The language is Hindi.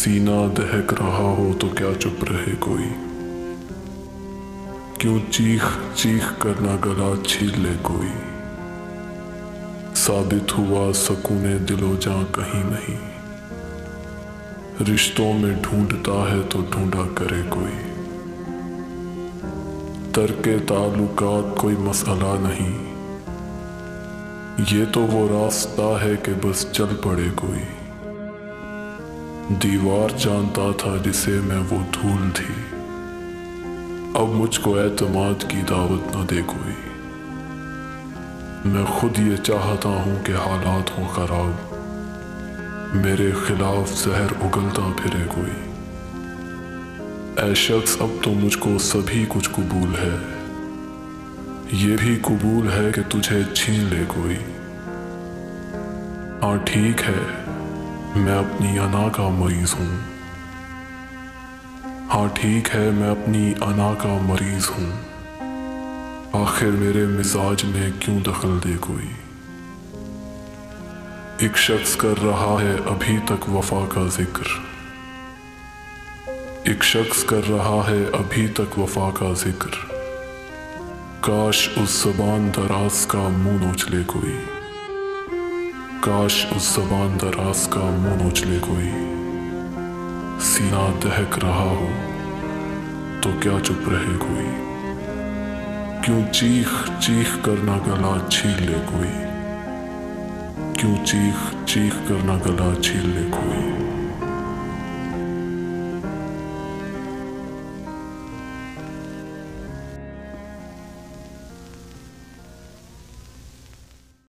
सीना दहक रहा हो तो क्या चुप रहे कोई, क्यों चीख चीख कर ना गला छीन ले कोई। साबित हुआ सकूने दिलो जां कहीं नहीं, रिश्तों में ढूंढता है तो ढूंढा करे कोई। तर्के ताल्लुकात कोई मसला नहीं, ये तो वो रास्ता है कि बस चल पड़े कोई। दीवार जानता था जिसे मैं वो धूल थी, अब मुझको एतमाद की दावत न दे कोई। मैं खुद ये चाहता हूं कि हालात हों खराब, मेरे खिलाफ जहर उगलता फिरे कोई। ऐ शख्स अब तो मुझको सभी कुछ कबूल है, ये भी कबूल है कि तुझे छीन ले कोई। हाँ ठीक है, मैं अपनी अना का मरीज हूँ। हाँ ठीक है, मैं अपनी अना का मरीज हूँ। आखिर मेरे मिजाज में क्यों दखल दे कोई। एक शख्स कर रहा है अभी तक वफा का जिक्र, एक शख्स कर रहा है अभी तक वफा का जिक्र। काश उस ज़बान दराज का मुंह नोच ले कोई, काश उस ज़बान दराज का मुंह नोच ले कोई। सीना दहक रहा हो तो क्या चुप रहे कोई, क्यों चीख चीख कर ना गला छीन ले कोई, क्यों चीख चीख कर ना गला छीन ले कोई।